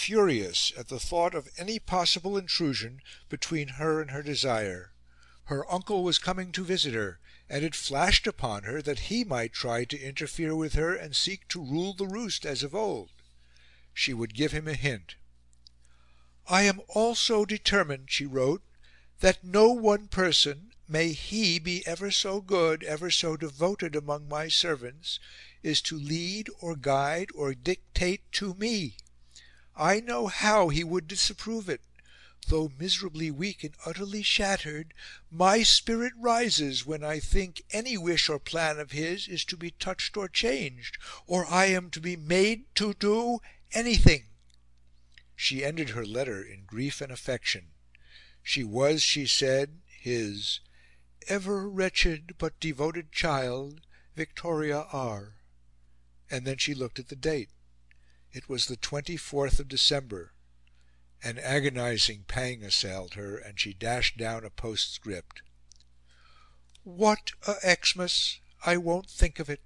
furious at the thought of any possible intrusion between her and her desire. Her uncle was coming to visit her, and it flashed upon her that he might try to interfere with her and seek to rule the roost as of old. She would give him a hint. "I am also determined," she wrote, "that no one person, may he be ever so good, ever so devoted among my servants, is to lead or guide or dictate to me. I know how he would disapprove it. Though miserably weak and utterly shattered, my spirit rises when I think any wish or plan of his is to be touched or changed, or I am to be made to do anything." She ended her letter in grief and affection. She was, she said, his "ever wretched but devoted child, Victoria R." And then she looked at the date. It was the 24th of December. An agonising pang assailed her, and she dashed down a postscript: "What a Xmas! I won't think of it."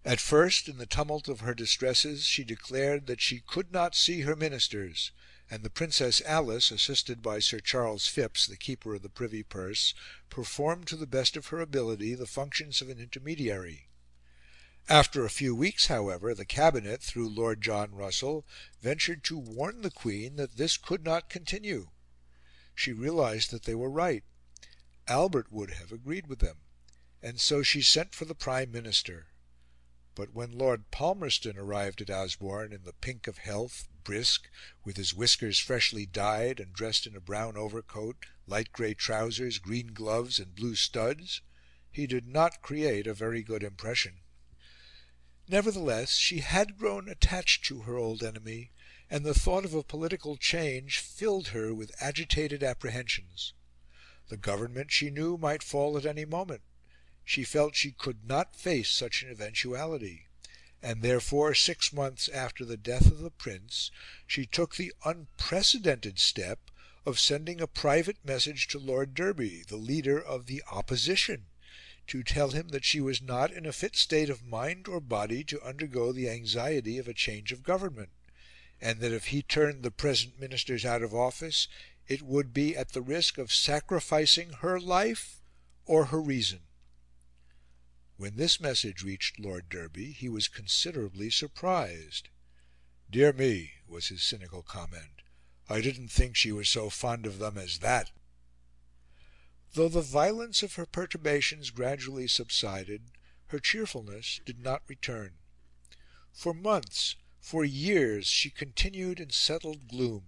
At first, in the tumult of her distresses, she declared that she could not see her Ministers, and the Princess Alice, assisted by Sir Charles Phipps, the Keeper of the Privy Purse, performed to the best of her ability the functions of an intermediary. After a few weeks, however, the Cabinet, through Lord John Russell, ventured to warn the Queen that this could not continue. She realised that they were right. Albert would have agreed with them, and so she sent for the Prime Minister. But when Lord Palmerston arrived at Osborne in the pink of health, brisk, with his whiskers freshly dyed, and dressed in a brown overcoat, light grey trousers, green gloves, and blue studs, he did not create a very good impression. Nevertheless, she had grown attached to her old enemy, and the thought of a political change filled her with agitated apprehensions. The Government, she knew, might fall at any moment. She felt she could not face such an eventuality, and therefore, 6 months after the death of the Prince, she took the unprecedented step of sending a private message to Lord Derby, the leader of the Opposition, to tell him that she was not in a fit state of mind or body to undergo the anxiety of a change of government, and that if he turned the present Ministers out of office, it would be at the risk of sacrificing her life or her reason. When this message reached Lord Derby, he was considerably surprised. "Dear me," was his cynical comment, "I didn't think she was so fond of them as that." Though the violence of her perturbations gradually subsided, her cheerfulness did not return. For months, for years, she continued in settled gloom.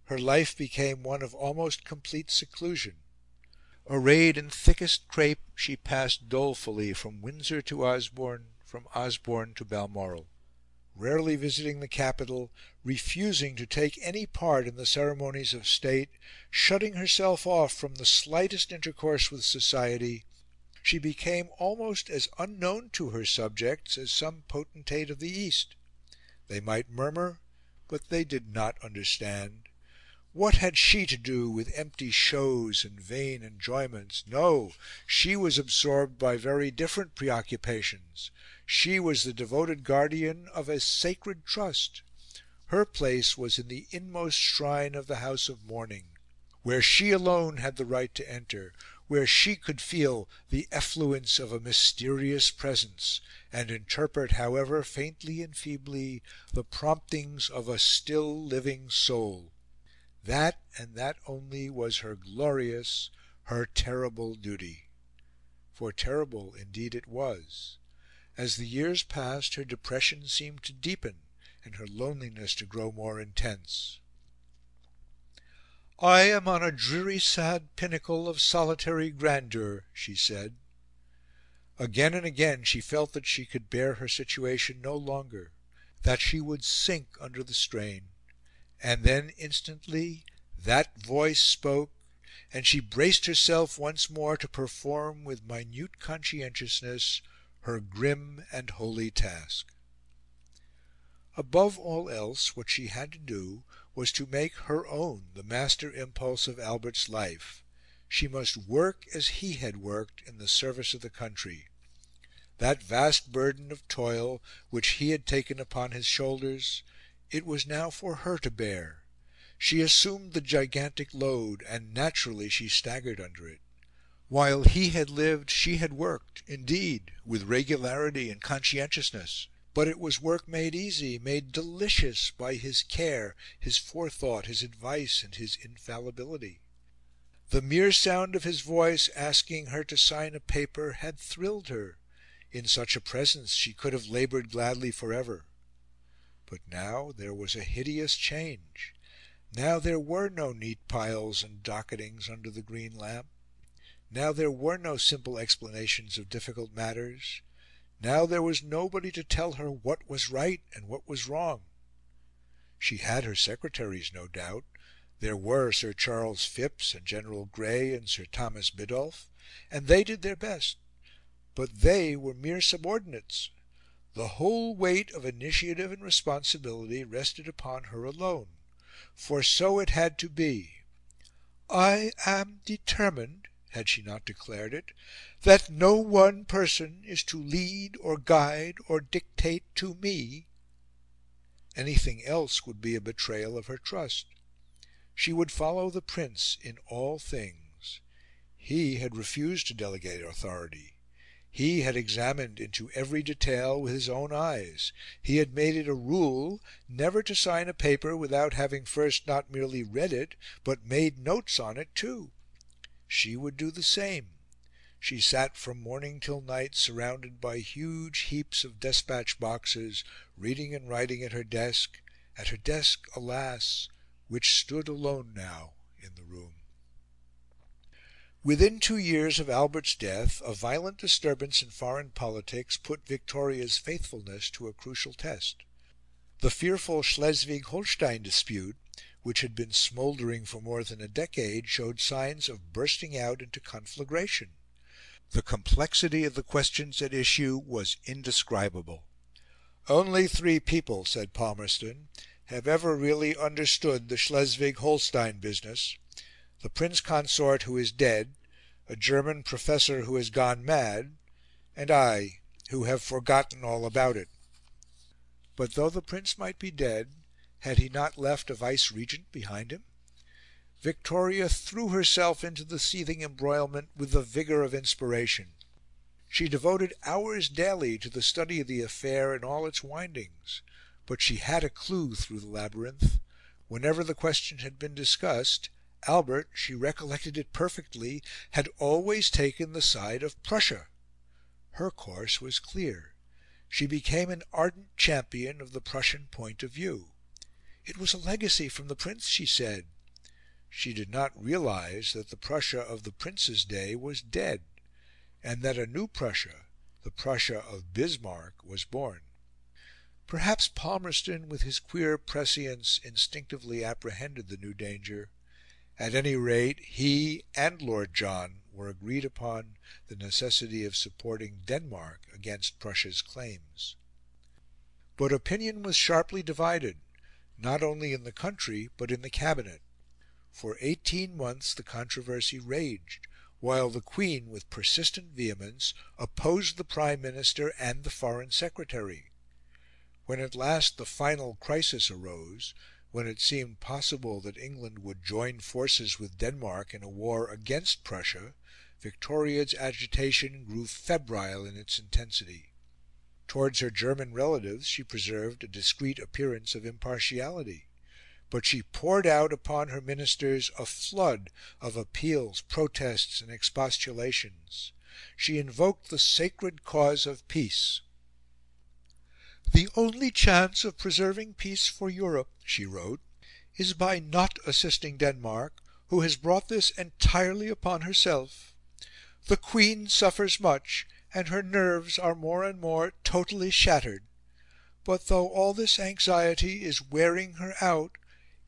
Her life became one of almost complete seclusion. Arrayed in thickest crape, she passed dolefully from Windsor to Osborne, from Osborne to Balmoral, rarely visiting the capital, refusing to take any part in the ceremonies of state, shutting herself off from the slightest intercourse with society. She became almost as unknown to her subjects as some potentate of the East. They might murmur, but they did not understand. What had she to do with empty shows and vain enjoyments? No, she was absorbed by very different preoccupations. She was the devoted guardian of a sacred trust. Her place was in the inmost shrine of the house of mourning, where she alone had the right to enter, where she could feel the effluence of a mysterious presence, and interpret, however faintly and feebly, the promptings of a still living soul. That, and that only, was her glorious, her terrible duty. For terrible indeed it was. As the years passed, her depression seemed to deepen, and her loneliness to grow more intense. "I am on a dreary sad pinnacle of solitary grandeur," she said. Again and again she felt that she could bear her situation no longer, that she would sink under the strain. And then, instantly, that voice spoke, and she braced herself once more to perform with minute conscientiousness her grim and holy task. Above all else, what she had to do was to make her own the master impulse of Albert's life. She must work as he had worked in the service of the country. That vast burden of toil which he had taken upon his shoulders, It was now for her to bear. She assumed the gigantic load, and naturally she staggered under it. While he had lived, she had worked, indeed, with regularity and conscientiousness; but it was work made easy, made delicious, by his care, his forethought, his advice, and his infallibility. The mere sound of his voice asking her to sign a paper had thrilled her; in such a presence she could have laboured gladly for ever. But now there was a hideous change. Now there were no neat piles and docketings under the green lamp. Now there were no simple explanations of difficult matters. Now there was nobody to tell her what was right and what was wrong. She had her secretaries, no doubt. There were Sir Charles Phipps and General Grey and Sir Thomas Biddulph, and they did their best; but they were mere subordinates. The whole weight of initiative and responsibility rested upon her alone, for so it had to be. "I am determined," had she not declared it, "that no one person is to lead or guide or dictate to me." Anything else would be a betrayal of her trust. She would follow the Prince in all things. He had refused to delegate authority. He had examined into every detail with his own eyes. He had made it a rule never to sign a paper without having first not merely read it, but made notes on it too. She would do the same. She sat from morning till night surrounded by huge heaps of despatch boxes, reading and writing at her desk, alas, which stood alone now in the room. Within 2 years of Albert's death, a violent disturbance in foreign politics put Victoria's faithfulness to a crucial test. The fearful Schleswig-Holstein dispute, which had been smouldering for more than a decade, showed signs of bursting out into conflagration. The complexity of the questions at issue was indescribable. "Only 3 people," said Palmerston, "have ever really understood the Schleswig-Holstein business: the Prince Consort, who is dead, a German professor who has gone mad, and I, who have forgotten all about it." But though the Prince might be dead, had he not left a Vice-Regent behind him? Victoria threw herself into the seething embroilment with the vigour of inspiration. She devoted hours daily to the study of the affair in all its windings; but she had a clue through the labyrinth. Whenever the question had been discussed, Albert, she recollected it perfectly, had always taken the side of Prussia. Her course was clear. She became an ardent champion of the Prussian point of view. It was a legacy from the Prince, she said. She did not realise that the Prussia of the Prince's day was dead, and that a new Prussia, the Prussia of Bismarck, was born. Perhaps Palmerston, with his queer prescience, instinctively apprehended the new danger. At any rate, he and Lord John were agreed upon the necessity of supporting Denmark against Prussia's claims. But opinion was sharply divided, not only in the country but in the Cabinet. For 18 months the controversy raged, while the Queen, with persistent vehemence, opposed the Prime Minister and the Foreign Secretary. When at last the final crisis arose, when it seemed possible that England would join forces with Denmark in a war against Prussia, Victoria's agitation grew febrile in its intensity. Towards her German relatives she preserved a discreet appearance of impartiality, but she poured out upon her ministers a flood of appeals, protests, and expostulations. She invoked the sacred cause of peace. "The only chance of preserving peace for Europe," she wrote, "is by not assisting Denmark, who has brought this entirely upon herself. The Queen suffers much, and her nerves are more and more totally shattered. But though all this anxiety is wearing her out,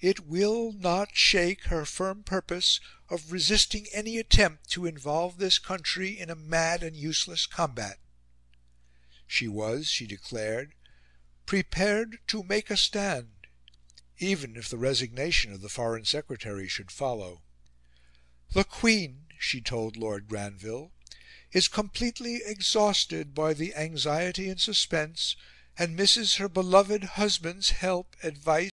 it will not shake her firm purpose of resisting any attempt to involve this country in a mad and useless combat." She was, she declared, prepared to make a stand, even if the resignation of the Foreign Secretary should follow. "The Queen," she told Lord Granville, "is completely exhausted by the anxiety and suspense, and misses her beloved husband's help, advice,